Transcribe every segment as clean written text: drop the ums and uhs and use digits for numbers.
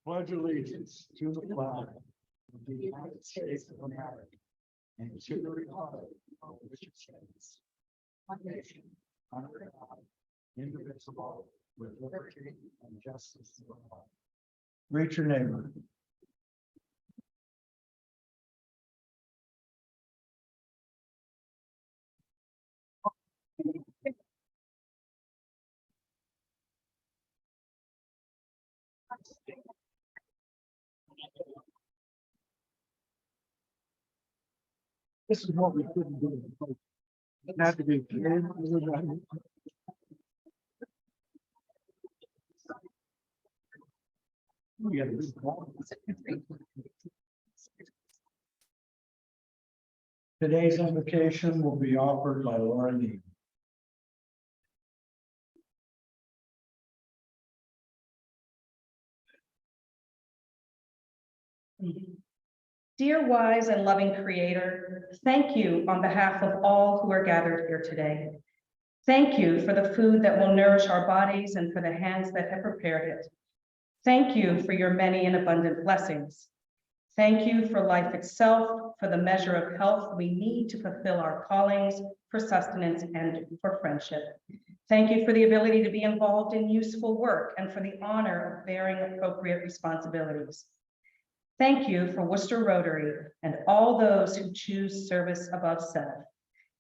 Pledge allegiance to the flag of the United States of America and to the republic for which it stands, one nation, under God, indivisible, with liberty and justice for all. Greet your neighbor. This is what we couldn't do. It had to be. We got to Today's invocation will be offered by Laura Lee. Dear wise and loving Creator, thank you on behalf of all who are gathered here today. Thank you for the food that will nourish our bodies and for the hands that have prepared it. Thank you for your many and abundant blessings. Thank you for life itself, for the measure of health we need to fulfill our callings, for sustenance and for friendship. Thank you for the ability to be involved in useful work and for the honor of bearing appropriate responsibilities. Thank you for Wooster Rotary and all those who choose service above self.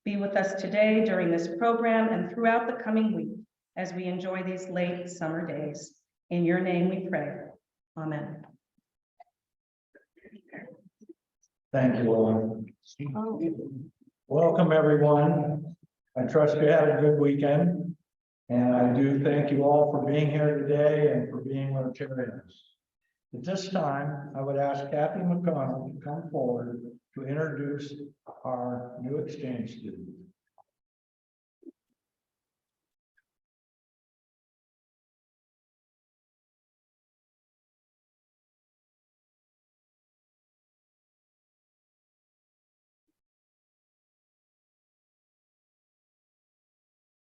Be with us today during this program and throughout the coming week as we enjoy these late summer days. In your name we pray. Amen. Thank you, Laura. Welcome, everyone. I trust you had a good weekend. And I do thank you all for being here today and for being Rotarians. At this time, I would ask Kathy McConnell to come forward to introduce our new exchange student.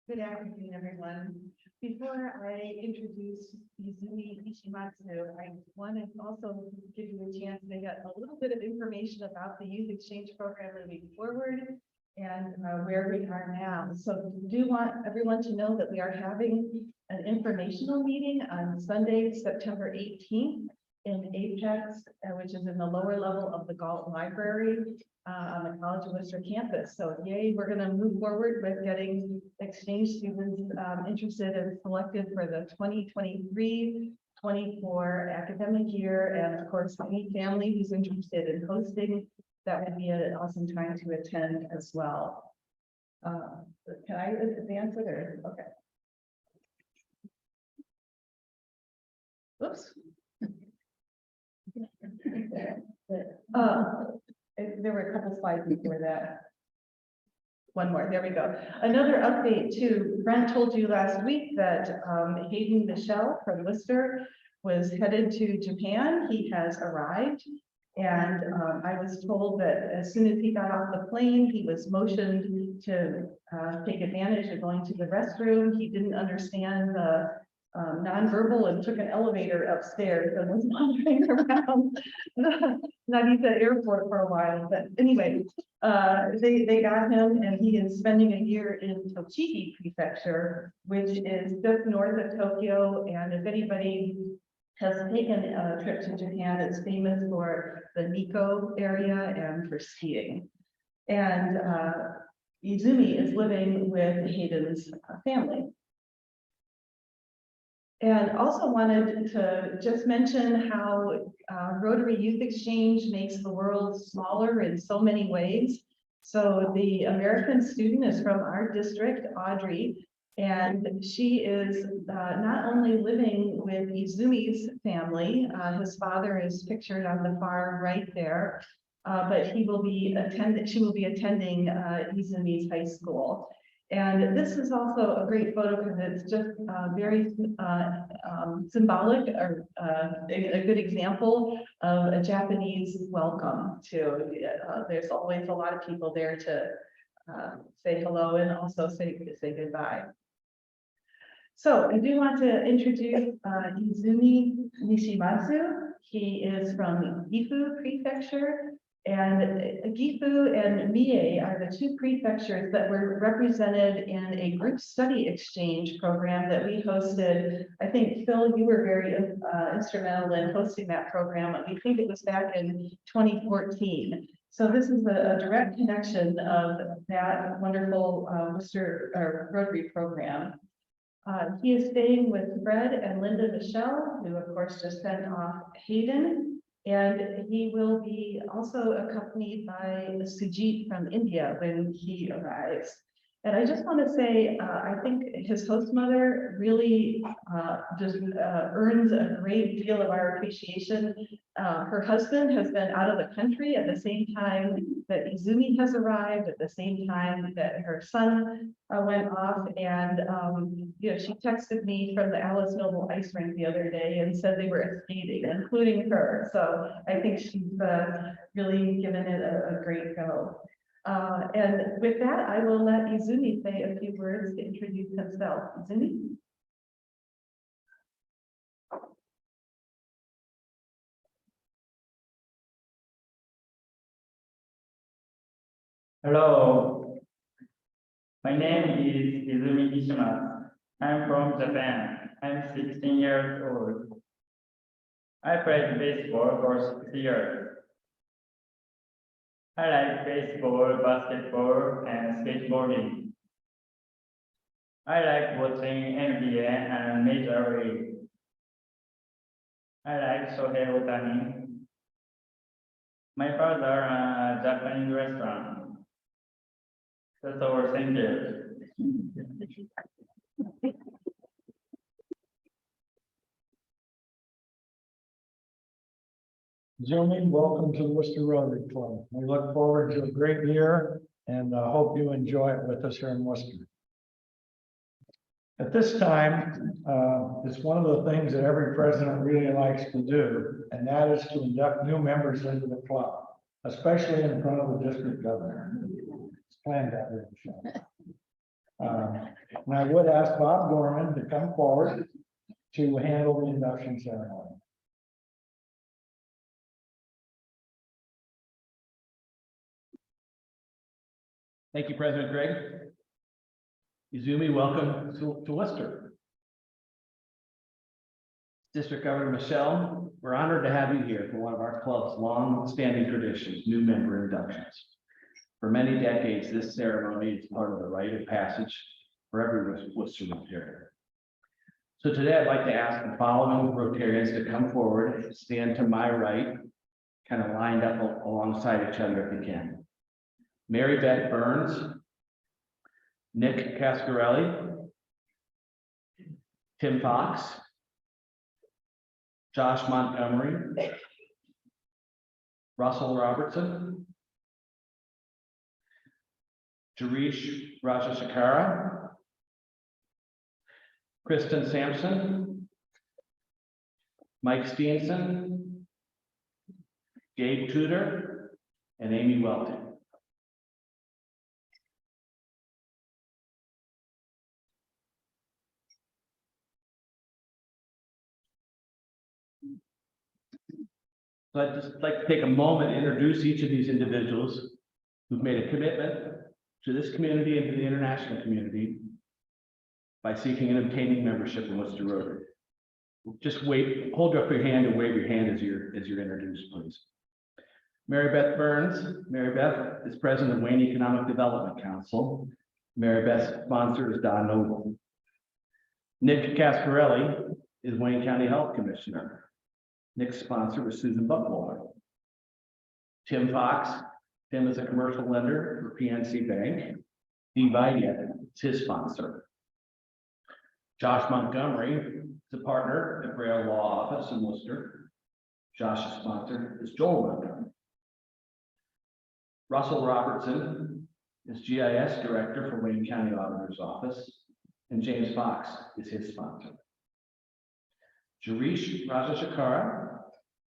Good afternoon, everyone. Before I introduce Izumi Ishimatsu, I want to also give you a chance to get a little bit of information about the youth exchange program moving forward and where we are now. So do want everyone to know that we are having an informational meeting on Sunday, September 18th in Apex, which is in the lower level of the Galt Library on the College of Wooster campus. So yay, we're going to move forward with getting exchange students interested and selected for the 2023-24 academic year. And of course, any family who's interested in hosting, that would be an awesome time to attend as well. Can I advance it or okay? Oops. There were a couple slides before that. One more, there we go. Another update too. Brent told you last week that Hayden Michelle from Wooster was headed to Japan. He has arrived. And I was told that as soon as he got off the plane, he was motioned to take advantage of going to the restroom. He didn't understand the nonverbal and took an elevator upstairs and was wandering around Narita airport for a while. But anyway, they got him and he is spending a year in Tochigi Prefecture, which is just north of Tokyo. And if anybody has taken a trip to Japan, it's famous for the Nikko area and for skiing. And Izumi is living with Hayden's family. And also wanted to just mention how Rotary Youth Exchange makes the world smaller in so many ways. So the American student is from our district, Audrey, and she is not only living with Izumi's family, his father is pictured on the far right there, but she will be attending Izumi's high school. And this is also a great photo because it's just very symbolic or a good example of a Japanese welcome to. There's always a lot of people there to say hello and also say goodbye. So I do want to introduce Izumi Nishimatsu. He is from Gifu Prefecture, and Gifu and Mie are the two prefectures that were represented in a group study exchange program that we hosted. I think, Phil, you were very instrumental in hosting that program. I think it was back in 2014. So this is a direct connection of that wonderful Wooster Rotary program. He is staying with Fred and Linda Michelle, who of course just sent off Hayden, and he will be also accompanied by Sujit from India when he arrives. And I just want to say, I think his host mother really just earns a great deal of our appreciation. Her husband has been out of the country at the same time that Izumi has arrived, at the same time that her son went off. And, you know, she texted me from the Alice Noble ice rink the other day and said they were skating, including her. So I think she's really given it a great go. And with that, I will let Izumi say a few words to introduce himself. Izumi? Hello, my name is Izumi Nishima. I'm from Japan. I'm 16 years old. I played baseball for 6 years. I like baseball, basketball, and skateboarding. I like watching NBA and Major League. I like Shohei Ohtani. My father runs a Japanese restaurant. That's all, thank you. Izumi, welcome to the Wooster Rotary Club. We look forward to a great year and hope you enjoy it with us here in Worcester. At this time, it's one of the things that every president really likes to do, and that is to induct new members into the club, especially in front of the district governor. It's planned that way, Michelle. And I would ask Bob Gorman to come forward to handle the induction ceremony. Thank you, President Greg. Izumi, welcome to Worcester. District Governor Michelle, we're honored to have you here for one of our club's long-standing traditions, new member inductions. For many decades, this ceremony is part of the rite of passage for every Worcester Rotarian. So today I'd like to ask the following Rotarians to come forward and stand to my right, kind of lined up alongside each other if you can. Mary Beth Burns, Nick Cascarelli, Tim Fox, Josh Montgomery, Russell Robertson, Jarish Rajashekara, Kristen Sampson, Mike Steenson, Gabe Tudor, and Amy Welton. So I'd just like to take a moment to introduce each of these individuals who've made a commitment to this community and to the international community by seeking and obtaining membership in Wooster Rotary. Just hold up your hand and wave your hand as you're introduced, please. Mary Beth Burns. Mary Beth is president of Wayne Economic Development Council. Mary Beth's sponsor is Don Noble. Nick Cascarelli is Wayne County Health Commissioner. Nick's sponsor was Susan Buckmore. Tim Fox. Tim is a commercial lender for PNC Bank. Dee Vidya is his sponsor. Josh Montgomery is a partner at Braille Law Office in Worcester. Josh's sponsor is Joel Montgomery. Russell Robertson is GIS Director for Wayne County Auditor's Office, and James Fox is his sponsor. Jarish Rajashekara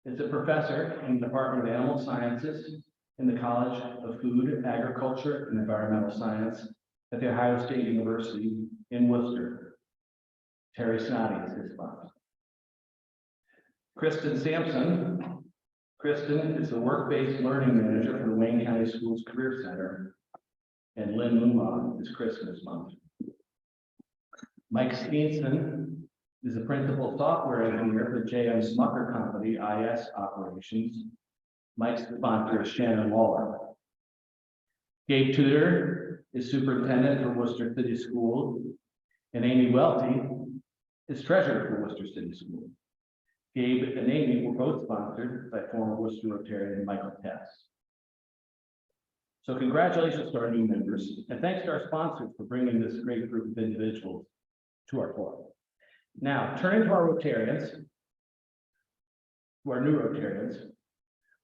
is a professor in the Department of Animal Sciences in the College of Food, Agriculture, and Environmental Science at The Ohio State University in Worcester. Terry Snoddy is his sponsor. Kristen Sampson. Kristen is the work-based learning manager for the Wayne County Schools Career Center. And Lynn Mumon is Christmas month. Mike Steenson is the principal software engineer for JM Smucker Company IS operations. Mike's sponsor is Shannon Waller. Gabe Tudor is superintendent for Worcester City Schools, and Amy Welty is treasurer for Worcester City Schools. Gabe and Amy were both sponsored by former Wooster Rotarian Michael Tess. So congratulations to our new members, and thanks to our sponsors for bringing this great group of individuals to our club. Now, turning to our Rotarians, to our new Rotarians,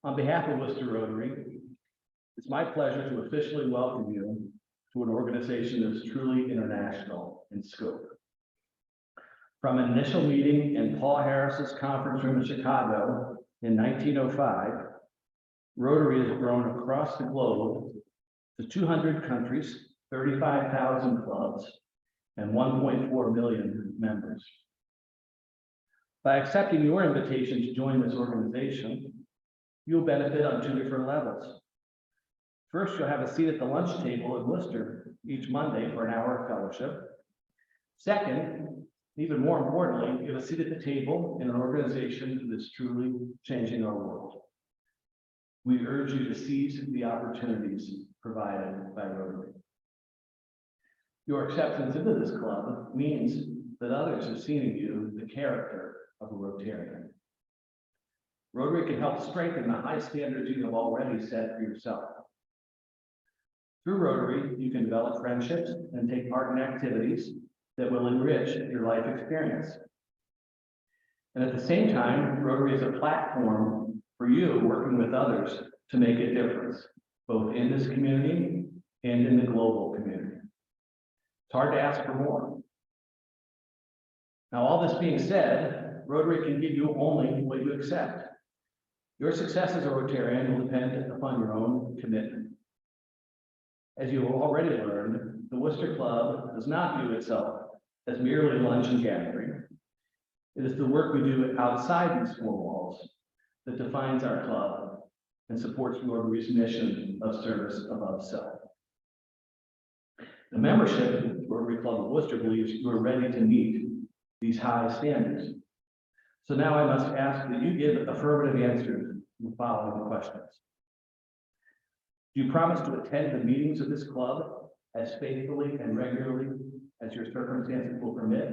on behalf of Wooster Rotary, it's my pleasure to officially welcome you to an organization that is truly international in scope. From an initial meeting in Paul Harris's conference room in Chicago in 1905, Rotary has grown across the globe to 200 countries, 35,000 clubs, and 1.4 million members. By accepting your invitation to join this organization, you'll benefit on two different levels. First, you'll have a seat at the lunch table at Worcester each Monday for an hour of fellowship. Second, even more importantly, you have a seat at the table in an organization that's truly changing our world. We urge you to seize the opportunities provided by Rotary. Your acceptance into this club means that others have seen in you the character of a Rotarian. Rotary can help strengthen the high standards you have already set for yourself. Through Rotary, you can develop friendships and take part in activities that will enrich your life experience. And at the same time, Rotary is a platform for you working with others to make a difference, both in this community and in the global community. It's hard to ask for more. Now, all this being said, Rotary can give you only what you accept. Your success as a Rotarian will depend upon your own commitment. As you have already learned, the Worcester Club does not view itself as merely lunch and gathering. It is the work we do outside these four walls that defines our club and supports Rotary's mission of service above self. The membership of Rotary Club of Worcester believes you are ready to meet these high standards. So now I must ask that you give affirmative answers to the following questions. Do you promise to attend the meetings of this club as faithfully and regularly as your circumstances will permit?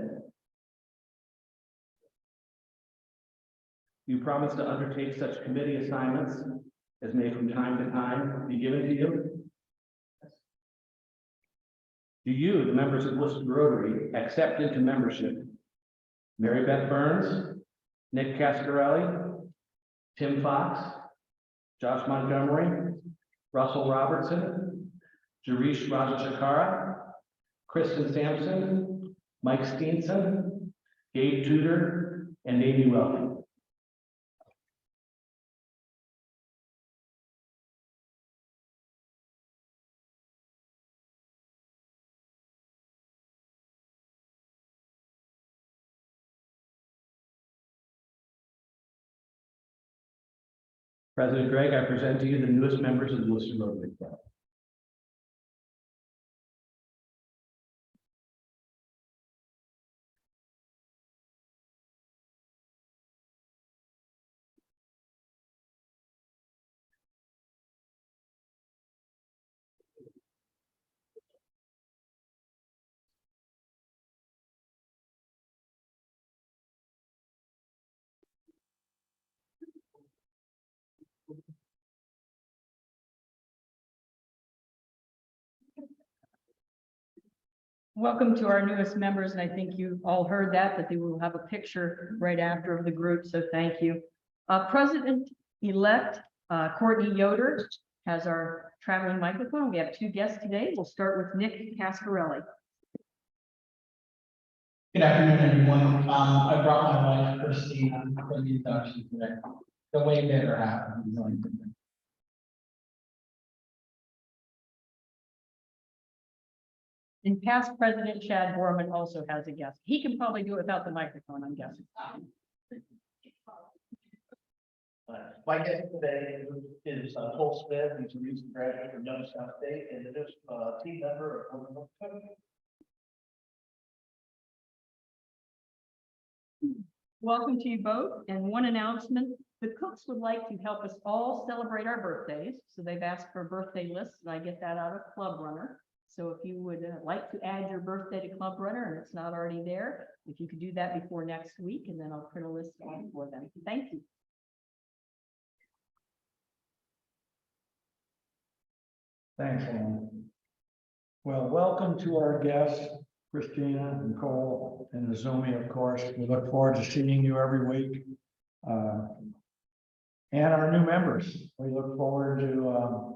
Do you promise to undertake such committee assignments as may from time to time be given to you? Do you, the members of Wooster Rotary, accept into membership Mary Beth Burns, Nick Cascarelli, Tim Fox, Josh Montgomery, Russell Robertson, Jarish Rajashakara, Kristen Sampson, Mike Steenson, Gabe Tudor, and Amy Welty? President Gregg, I present to you the newest members of the Wooster Rotary Club. Welcome to our newest members, and I think you all heard that they will have a picture right after of the group, so thank you. President-elect Courtney Yoder has our traveling microphone. We have two guests today. We'll start with Nick Cascarelli. Good afternoon, everyone. I brought my wife, Christina, for the introduction today. The way better half. And past President Chad Borman also has a guest. He can probably do it without the microphone, I'm guessing. My guest today is Cole Smith. He's a recent graduate from Youngstown State and is a team member of Wooster Rotary. Welcome to you both, and one announcement, the cooks would like to help us all celebrate our birthdays, so they've asked for a birthday list, and I get that out of Club Runner. So if you would like to add your birthday to Club Runner, and it's not already there, if you could do that before next week, and then I'll print a list on for them. Thank you. Thanks, Ann. Well, welcome to our guests, Christina, Nicole, and Azumi, of course. We look forward to seeing you every week. And our new members. We look forward to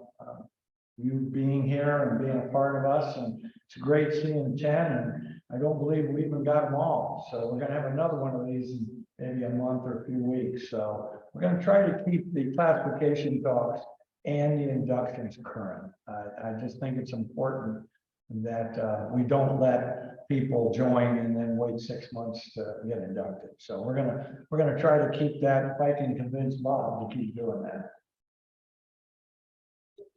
you being here and being a part of us. And it's great seeing Jen. And I don't believe we even got them all. So we're going to have another one of these in maybe a month or a few weeks. So we're going to try to keep the classification talks and the inductions current. I just think it's important that we don't let people join and then wait 6 months to get inducted. So we're gonna try to keep that, if I can convince Bob to keep doing that.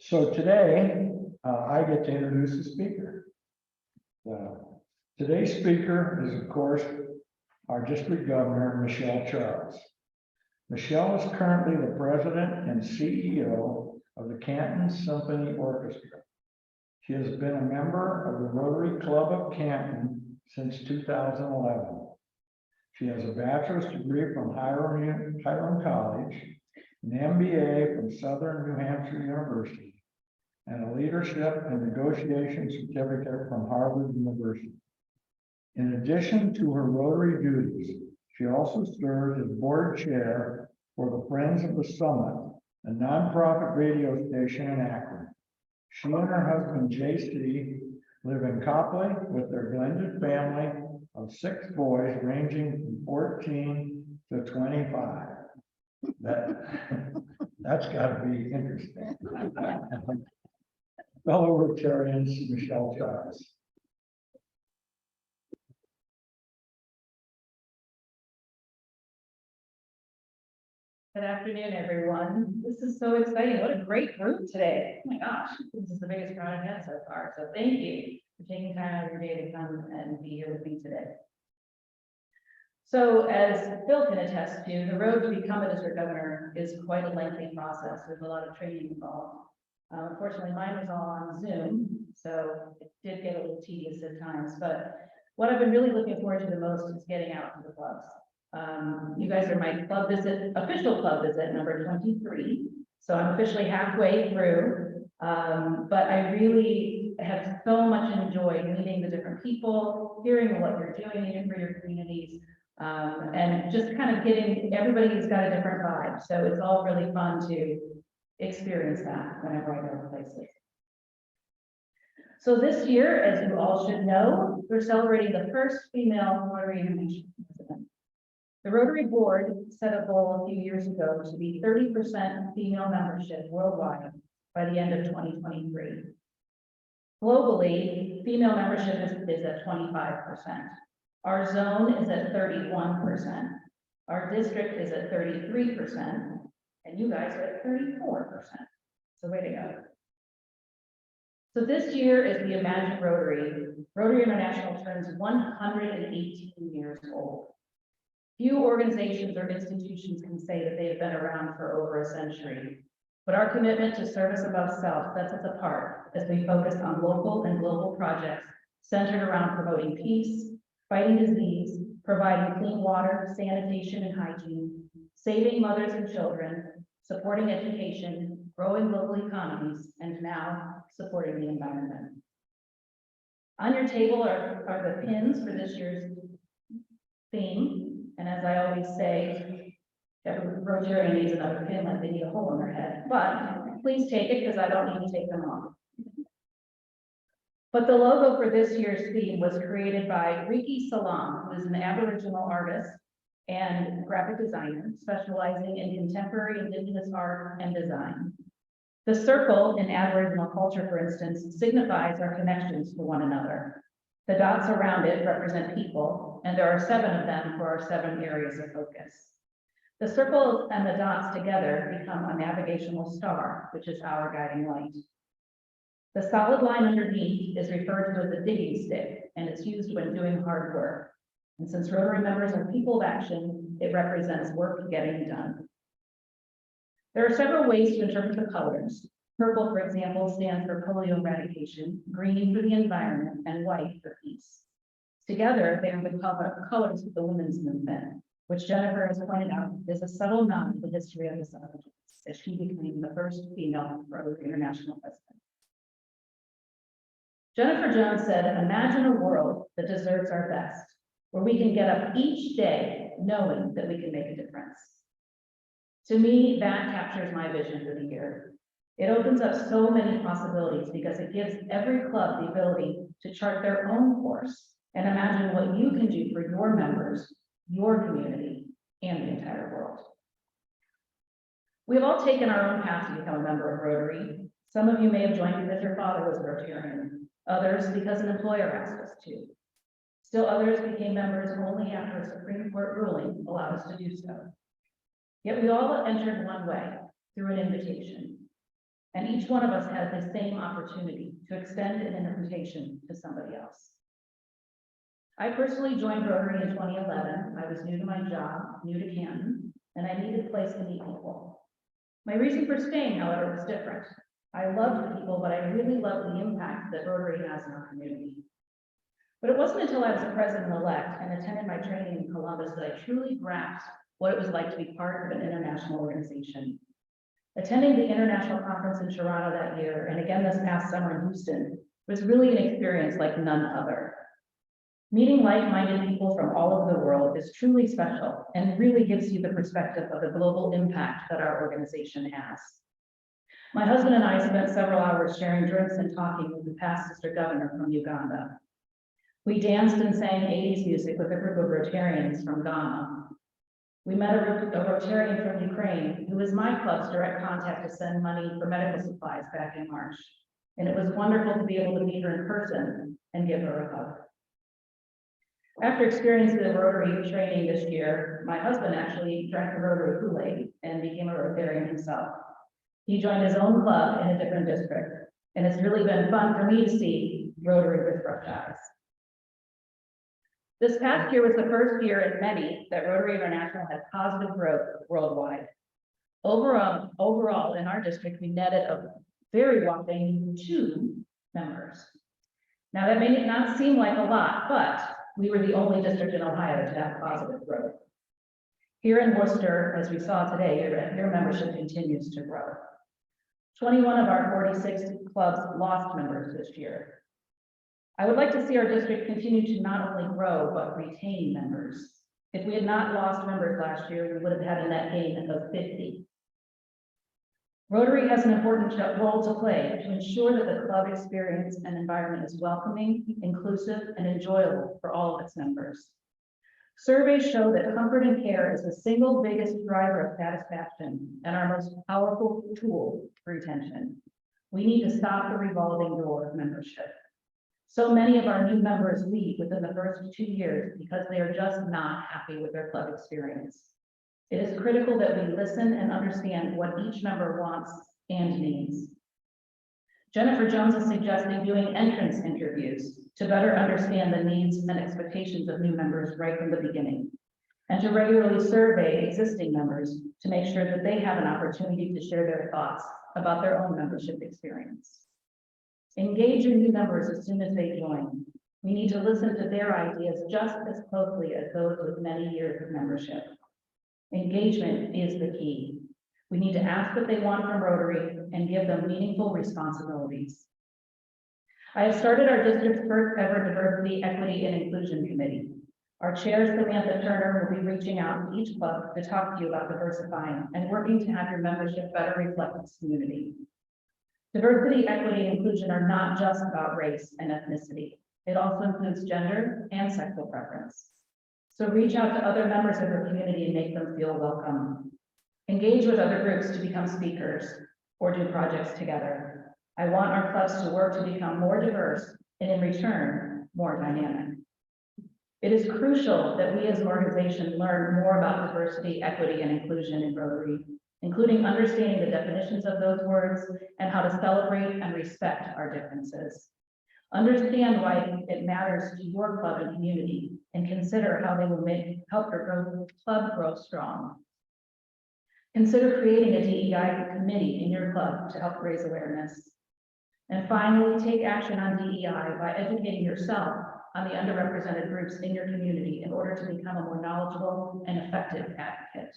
So today, I get to introduce the speaker. Today's speaker is, of course, our district governor, Michelle Charles. Michelle is currently the president and CEO of the Canton Symphony Orchestra. She has been a member of the Rotary Club of Canton since 2011. She has a bachelor's degree from Hiram College, an MBA from Southern New Hampshire University, and a leadership and negotiation certificate from Harvard University. In addition to her Rotary duties, she also served as board chair for the Friends of the Summit, a nonprofit radio station in Akron. She and her husband, JC, live in Copley with their blended family of 6 boys ranging from 14 to 25. That's got to be interesting. Fellow Rotarians, Michelle Charles. Good afternoon, everyone. This is so exciting. What a great group today. Oh my gosh, this is the biggest crowd I've had so far. So thank you for taking time out of your day to come and be here with me today. So as Bill can attest to, the road to become a district governor is quite a lengthy process. There's a lot of training involved. Unfortunately, mine was all on Zoom, so it did get a little tedious at times. But what I've been really looking forward to the most is getting out to the clubs. You guys are my club visit, official club visit number 23. So I'm officially halfway through. But I really have so much enjoyed meeting the different people, hearing what you're doing for your communities, and just kind of getting, everybody's got a different vibe. So it's all really fun to experience that whenever I go to places. So this year, as you all should know, we're celebrating the first female Rotary International president. The Rotary Board set a goal a few years ago to be 30% female membership worldwide by the end of 2023. Globally, female membership is at 25%. Our zone is at 31%. Our district is at 33%, and you guys are at 34%. So way to go. So this year is the Imagine Rotary. Rotary International turns 118 years old. Few organizations or institutions can say that they have been around for over a century, but our commitment to service above self sets us apart as we focus on local and global projects centered around promoting peace, fighting disease, providing clean water, sanitation and hygiene, saving mothers and children, supporting education, growing local economies, and now supporting the environment. On your table are the pins for this year's theme. And as I always say, every Rotarian needs another pin like they need a hole in their head. But please take it because I don't need to take them off. But the logo for this year's theme was created by Riki Salam, who is an Aboriginal artist and graphic designer specializing in contemporary Indigenous art and design. The circle in Aboriginal culture, for instance, signifies our connections to one another. The dots around it represent people, and there are 7 of them for our 7 areas of focus. The circles and the dots together become a navigational star, which is our guiding light. The solid line underneath is referred to as a digging stick, and it's used when doing hard work. And since Rotary members are people of action, it represents work getting done. There are several ways to interpret the colors. Purple, for example, stands for polio eradication, green for the environment, and white for peace. Together, they are the colors of the women's movement, which Jennifer has pointed out is a subtle nod to the history of the suffragettes, as she became the first female Rotary International president. Jennifer Jones said, "Imagine a world that deserves our best, where we can get up each day knowing that we can make a difference." To me, that captures my vision for the year. It opens up so many possibilities because it gives every club the ability to chart their own course and imagine what you can do for your members, your community, and the entire world. We've all taken our own path to become a member of Rotary. Some of you may have joined because your father was a Rotarian, others because an employer asked us to. Still others became members only after a Supreme Court ruling allowed us to do so. Yet we all entered one way, through an invitation. And each one of us has the same opportunity to extend an invitation to somebody else. I personally joined Rotary in 2011. I was new to my job, new to Canton, and I needed a place to meet people. My reason for staying, however, was different. I loved the people, but I really loved the impact that Rotary has in our community. But it wasn't until I was a president-elect and attended my training in Columbus that I truly grasped what it was like to be part of an international organization. Attending the international conference in Toronto that year, and again this past summer in Houston, was really an experience like none other. Meeting like-minded people from all over the world is truly special and really gives you the perspective of the global impact that our organization has. My husband and I spent several hours sharing drinks and talking with the past sister governor from Uganda. We danced and sang 80s music with a group of Rotarians from Ghana. We met a Rotarian from Ukraine, who was my club's direct contact to send money for medical supplies back in March. And it was wonderful to be able to meet her in person and give her a hug. After experiencing the Rotary training this year, my husband actually drank the Rotary Kool-Aid and became a Rotarian himself. He joined his own club in a different district, and it's really been fun for me to see Rotary with fresh eyes. This past year was the first year in many that Rotary International had positive growth worldwide. Overall, in our district, we netted a very whopping 2 members. Now, that may not seem like a lot, but we were the only district in Ohio to have positive growth. Here in Worcester, as we saw today, your membership continues to grow. 21 of our 46 clubs lost members this year. I would like to see our district continue to not only grow, but retain members. If we had not lost members last year, we would have had a net gain of 50. Rotary has an important role to play to ensure that the club experience and environment is welcoming, inclusive, and enjoyable for all of its members. Surveys show that comfort and care is the single biggest driver of satisfaction and our most powerful tool for retention. We need to stop the revolving door of membership. So many of our new members leave within the first 2 years because they are just not happy with their club experience. It is critical that we listen and understand what each member wants and needs. Jennifer Jones is suggesting doing entrance interviews to better understand the needs and expectations of new members right from the beginning, and to regularly survey existing members to make sure that they have an opportunity to share their thoughts about their own membership experience. Engage your new members as soon as they join. We need to listen to their ideas just as closely as those with many years of membership. Engagement is the key. We need to ask what they want from Rotary and give them meaningful responsibilities. I have started our district's first ever Diversity, Equity, and Inclusion Committee. Our chair, Samantha Turner, will be reaching out to each club to talk to you about diversifying and working to have your membership better reflect this community. Diversity, equity, and inclusion are not just about race and ethnicity. It also includes gender and sexual preference. So reach out to other members of your community and make them feel welcome. Engage with other groups to become speakers or do projects together. I want our clubs to work to become more diverse and in return, more dynamic. It is crucial that we as an organization learn more about diversity, equity, and inclusion in Rotary, including understanding the definitions of those words and how to celebrate and respect our differences. Understand why it matters to your club and community, and consider how they will help your club grow strong. Consider creating a DEI committee in your club to help raise awareness. And finally, take action on DEI by educating yourself on the underrepresented groups in your community in order to become a more knowledgeable and effective advocate.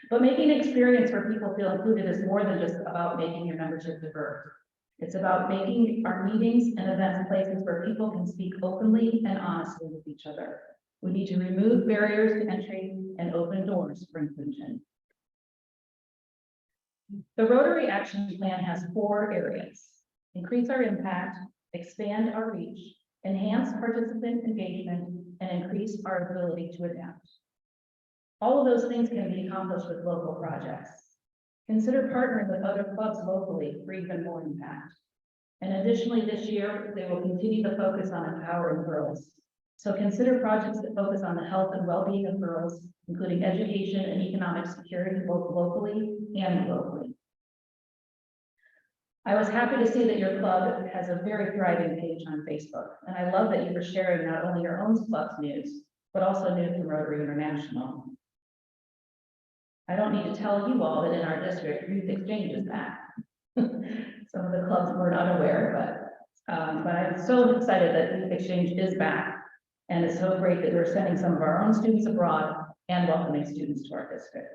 But making an experience where people feel included is more than just about making your membership diverse. It's about making our meetings and events places where people can speak openly and honestly with each other. We need to remove barriers to entry and open doors for inclusion. The Rotary Action Plan has 4 areas: increase our impact, expand our reach, enhance participant engagement, and increase our ability to adapt. All of those things can be accomplished with local projects. Consider partnering with other clubs locally for even more impact. And additionally, this year, they will continue to focus on empowering girls. So consider projects that focus on the health and well-being of girls, including education and economic security, both locally and globally. I was happy to see that your club has a very thriving page on Facebook, and I love that you were sharing not only your own club's news, but also news from Rotary International. I don't need to tell you all that in our district, Youth Exchange is back. Some of the clubs were not aware, but I'm so excited that Youth Exchange is back, and it's so great that we're sending some of our own students abroad and welcoming students to our district.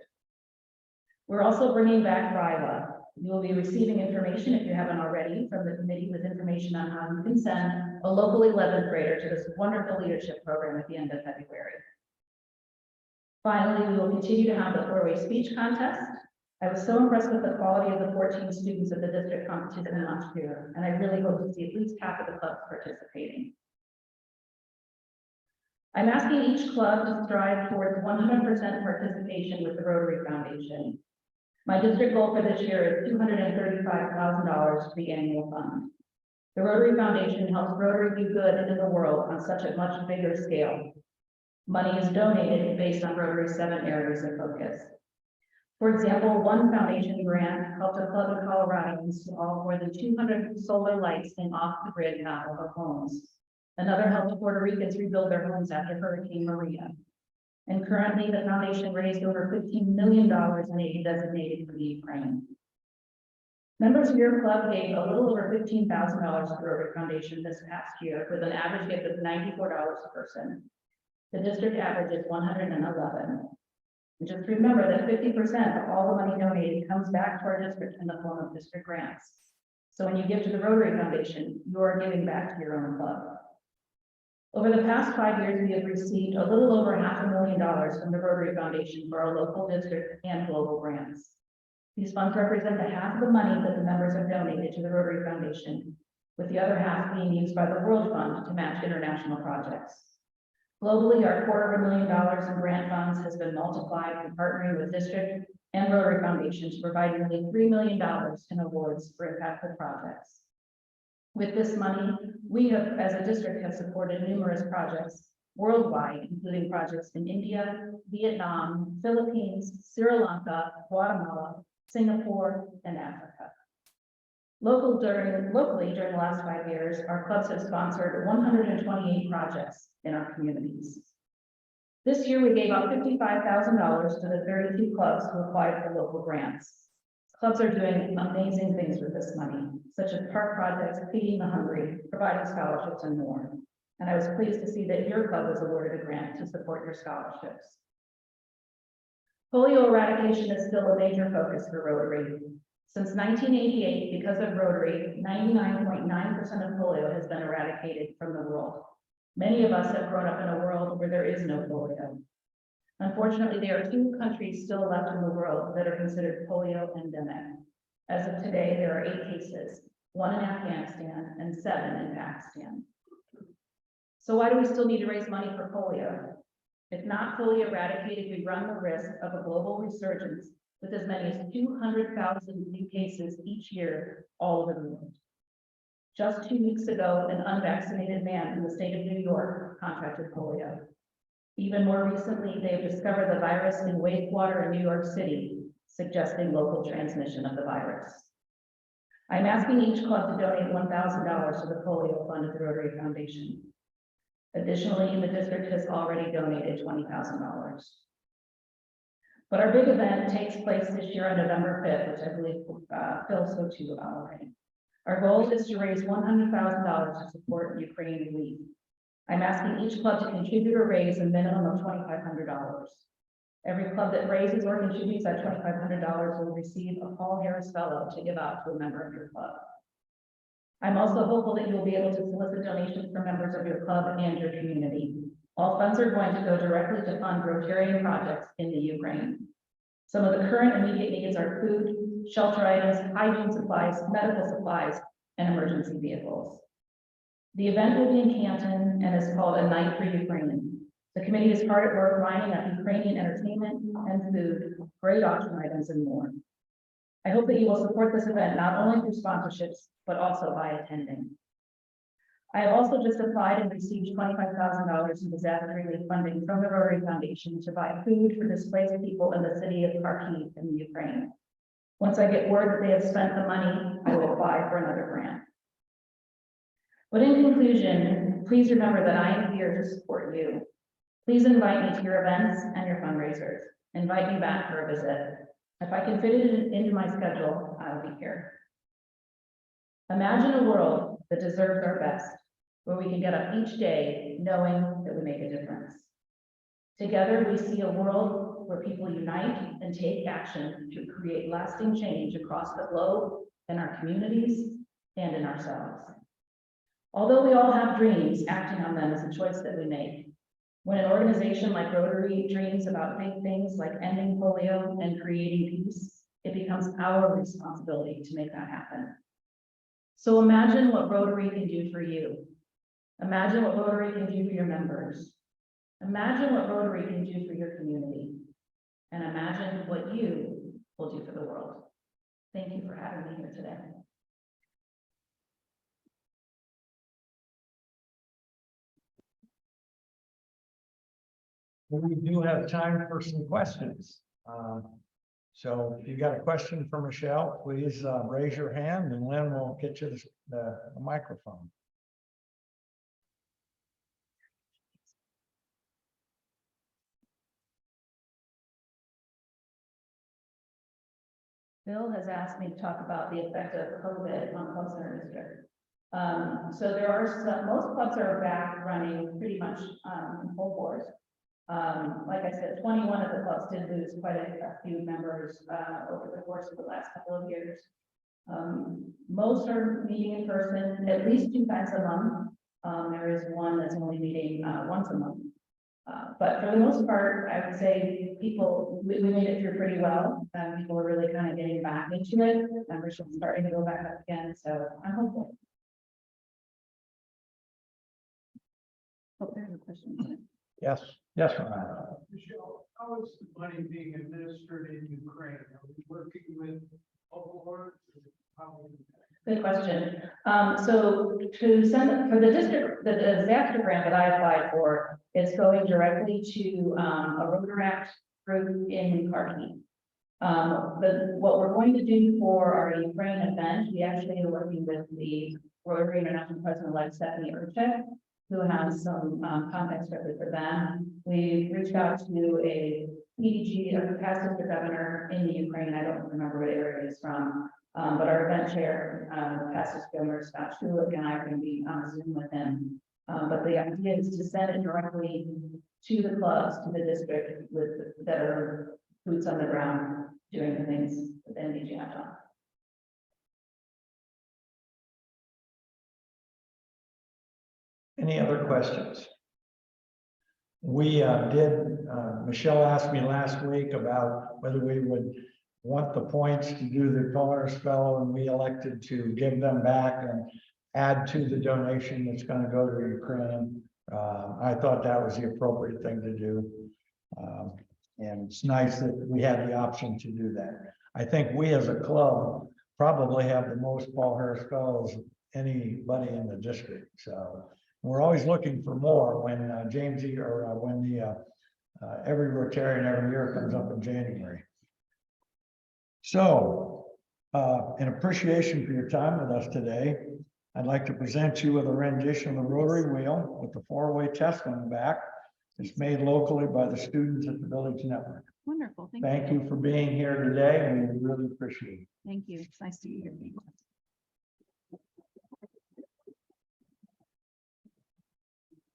We're also bringing back RILA. You will be receiving information, if you haven't already, from the committee with information on how you can send a local 11th grader to this wonderful leadership program at the end of February. Finally, we will continue to have the 4-way speech contest. I was so impressed with the quality of the 14 students at the district competition last year, and I really hope to see at least half of the clubs participating. I'm asking each club to strive towards 100% participation with the Rotary Foundation. My district goal for this year is $235,000 to the annual fund. The Rotary Foundation helps Rotary do good in the world on such a much bigger scale. Money is donated based on Rotary's 7 areas of focus. For example, one foundation grant helped a club in Colorado install more than 200 solar lights in off-the-grid panel of homes. Another helped Puerto Ricans rebuild their homes after Hurricane Maria. And currently, the foundation raised over $15 million in aid designated for the Ukraine. Members of your club gave a little over $15,000 to the Rotary Foundation this past year, with an average gift of $94 a person. The district average is $111. And just remember that 50% of all the money donated comes back to our district in the form of district grants. So when you give to the Rotary Foundation, you are giving back to your own club. Over the past 5 years, we have received a little over $500,000 from the Rotary Foundation for our local district and global grants. These funds represent the half of the money that the members have donated to the Rotary Foundation, with the other half being used by the World Fund to match international projects. Globally, our $250,000 in grant funds has been multiplied from partnering with district and Rotary Foundation to provide nearly $3 million in awards for impactful projects. With this money, we have, as a district, have supported numerous projects worldwide, including projects in India, Vietnam, Philippines, Sri Lanka, Guatemala, Singapore, and Africa. Locally, during the last 5 years, our clubs have sponsored 128 projects in our communities. This year, we gave out $55,000 to the 32 clubs who applied for local grants. Clubs are doing amazing things with this money, such as park projects, feeding the hungry, providing scholarships, and more. And I was pleased to see that your club was awarded a grant to support your scholarships. Polio eradication is still a major focus for Rotary. Since 1988, because of Rotary, 99.9% of polio has been eradicated from the world. Many of us have grown up in a world where there is no polio. Unfortunately, there are 2 countries still left in the world that are considered polio endemic. As of today, there are 8 cases, 1 in Afghanistan and 7 in Pakistan. So why do we still need to raise money for polio? If not fully eradicated, we run the risk of a global resurgence with as many as 200,000 new cases each year all over the world. Just 2 weeks ago, an unvaccinated man in the state of New York contracted polio. Even more recently, they have discovered the virus in wastewater in New York City, suggesting local transmission of the virus. I'm asking each club to donate $1,000 to the polio fund of the Rotary Foundation. Additionally, the district has already donated $20,000. But our big event takes place this year on November 5th, which I believe Phil spoke to you about already. Our goal is to raise $100,000 to support Ukraine relief. I'm asking each club to contribute or raise a minimum of $2,500. Every club that raises or contributes that $2,500 will receive a Paul Harris Fellow to give out to a member of your club. I'm also hopeful that you will be able to solicit donations from members of your club and your community. All funds are going to go directly to fund Rotarian projects in the Ukraine. Some of the current immediate needs are food, shelter items, hygiene supplies, medical supplies, and emergency vehicles. The event will be in Canton and is called A Night for Ukraine. The committee is hard at work lining up Ukrainian entertainment and food, great auction items, and more. I hope that you will support this event not only through sponsorships, but also by attending. I have also just applied and received $25,000 in disaster relief funding from the Rotary Foundation to buy food for displaced people in the city of Kharkiv in the Ukraine. Once I get word that they have spent the money, I will apply for another grant. But in conclusion, please remember that I am here to support you. Please invite me to your events and your fundraisers. Invite me back for a visit. If I can fit it into my schedule, I'll be here. Imagine a world that deserves our best, where we can get up each day knowing that we make a difference. Together, we see a world where people unite and take action to create lasting change across the globe, in our communities, and in ourselves. Although we all have dreams, acting on them is a choice that we make. When an organization like Rotary dreams about big things like ending polio and creating peace, it becomes our responsibility to make that happen. So imagine what Rotary can do for you. Imagine what Rotary can do for your members. Imagine what Rotary can do for your community. And imagine what you will do for the world. Thank you for having me here today. We do have time for some questions. So if you got a question for Michelle, please raise your hand and Lynn will get you the microphone. Bill has asked me to talk about the effect of COVID on clubs in our district. So there are some, most clubs are back running pretty much in full force. Like I said, 21 of the clubs did lose quite a few members over the course of the last couple of years. Most are meeting in person at least 2 times a month. There is one that's only meeting once a month. But for the most part, I would say people, we made it through pretty well. People are really kind of getting back into it. Membership starting to go back up again. So I'm hopeful. Oh, there's a question. Yes, yes. Michelle, how is the money being administered in Ukraine? Are we working with local boards? Good question. So to send for the district, the disaster grant that I applied for is going directly to a Rotaract group in Kharkiv. What we're going to do for our Ukraine event, we actually are working with the Rotary International President-elect Stephanie Urchek, who has some context for them. We reached out to a PDG, a past district governor in the Ukraine. I don't remember what area it's from. But our event chair, Pastor Governor Scott Schulich, and I are going to be on Zoom with him. But the idea is to send it directly to the clubs, to the district with that are boots on the ground doing the things that they need to have done. Any other questions? We Michelle asked me last week about whether we would want the points to do the Polaris Fellow, and we elected to give them back and add to the donation that's going to go to Ukraine. I thought that was the appropriate thing to do. And it's nice that we had the option to do that. I think we as a club probably have the most Paul Harris Fellows anybody in the district. So we're always looking for more when when the every Rotarian every year comes up in January. So in appreciation for your time with us today, I'd like to present you with a rendition of the Rotary Wheel with the 4-way test on the back. It's made locally by the students at the Village Network. Wonderful. Thank you for being here today, and we really appreciate it. Thank you. It's nice to be here.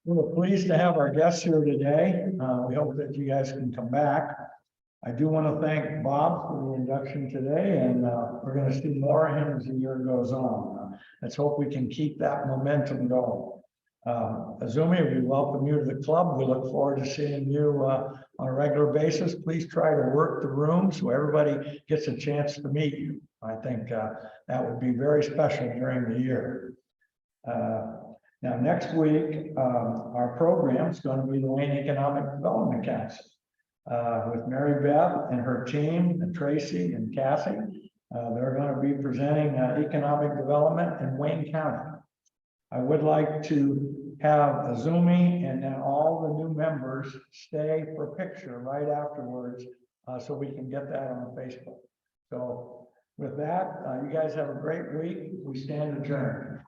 We're pleased to have our guests here today. We hope that you guys can come back. I do want to thank Bob for the induction today, and we're going to see more of him as the year goes on. Let's hope we can keep that momentum going. Azumi, we welcome you to the club. We look forward to seeing you on a regular basis. Please try to work the room so everybody gets a chance to meet you. I think that would be very special during the year. Now, next week, our program is going to be the Wayne Economic Development Council with Mary Beth and her team, and Tracy and Cassie. They're going to be presenting economic development in Wayne County. I would like to have Azumi and then all the new members stay for a picture right afterwards so we can get that on Facebook. So with that, you guys have a great week. We stand adjourned.